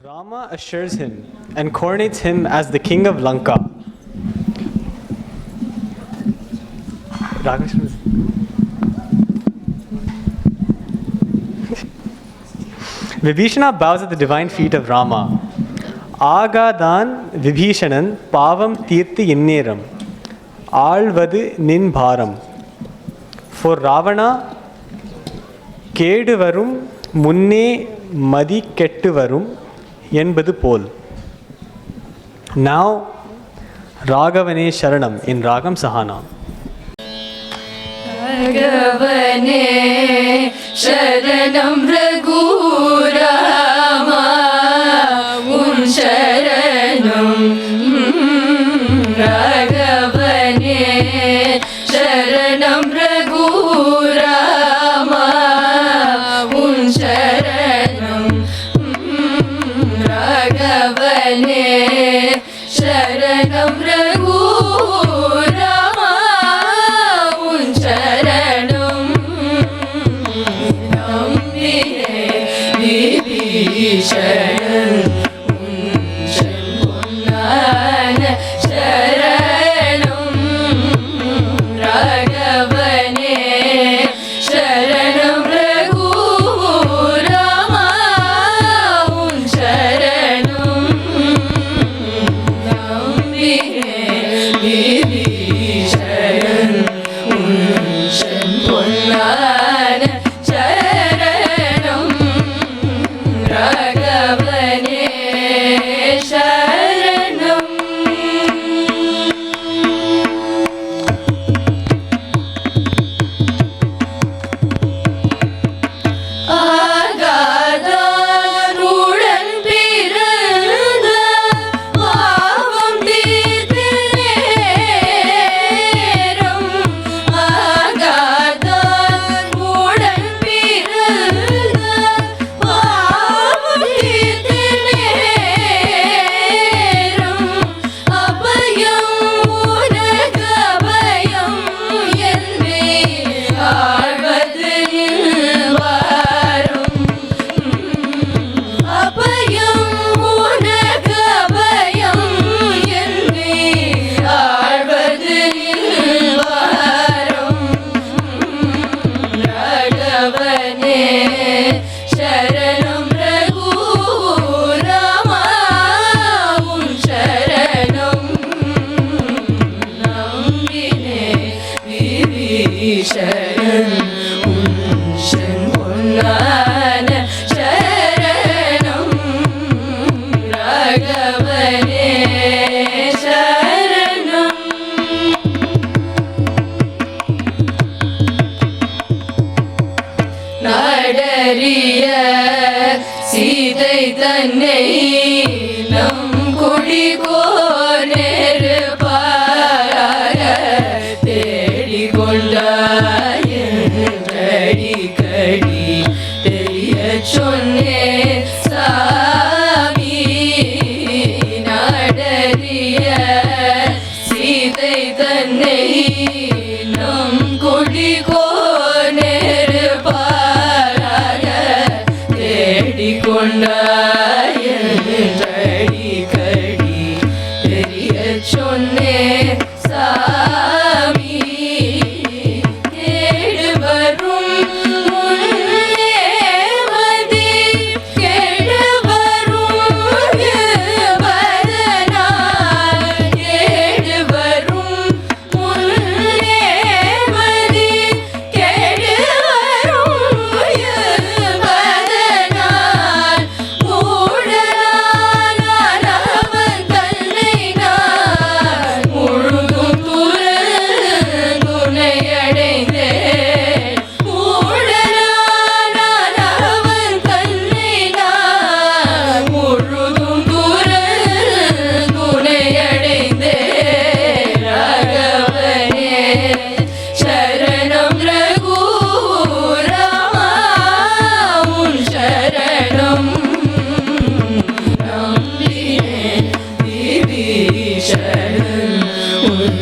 Rama assures him and coronates him as the king of Lanka. Vibhishana bows at the divine feet of Rama. Agadan Vibhishanan Pavam Tirthi Inneram Alvadu Nin Bharam. For Ravana, Kedu Varum Munne Madi Kettu Varum என்பது போல். Now ராகவனே சரணம் in ராகம் சஹானா. ராகவனே சரணம் ரகுராமா உன் சரணம். ராகவனே சரணம் ரகுராமா உன் சரணம். ராகவனே சரணம் ரகுராமா உன் சரணம். நம்பியே விபீஷணன் உன் பொன்னான சரணம். ராகவனே சரணம் ரகுராமா உன் சரணம். நம்பியே விபீஷணன் உன் பொன்னான சரணம். ராகவனே சரணம். ஆகாதாருடன் பிறந்த பாவம் தீர்த்து நேரம். ஆகாதாருடன் பிறந்த பாவம் தீர்த்து நேரம். அபயம் உனக்கு அபயம் என்பே ஆழ்வது வாரும். அபயம் உனக்கு அபயம் என்பே ஆழ்வது வாரும். ராகவனே சரணம் ரகுராமா உன் சரணம். நம்பினே விபீஷணன் உன் பொன்னான சரணம். ராகவனே சரணம். நாடறிய சீதை தன்னை நம் குடிகோர் நெருப்பாக தேடிக்கொண்டாயடி தெரிய சொன்னே சாமி. நாடறிய சீதை தன்னை நம் குடிகோர் நெருப்பாக தேடிக்கொண்டாயடி தெரிய சொன்னே சாமி. கேடு வரும் முன்னே மதி கெடு வரும் பதனால். கேடு வரும் முன்னே மதி கெடு வரும் பதனால். மூடனான அவன் தன்னை நான் முழுதும் துணையடைந்தேன். மூடனான அவன் தன்னை நான் முழுதும் துணையடைந்தேன். ராகவனே சரணம் ரகுராமா உன் சரணம். நம்பினே விபீஷணன் உன்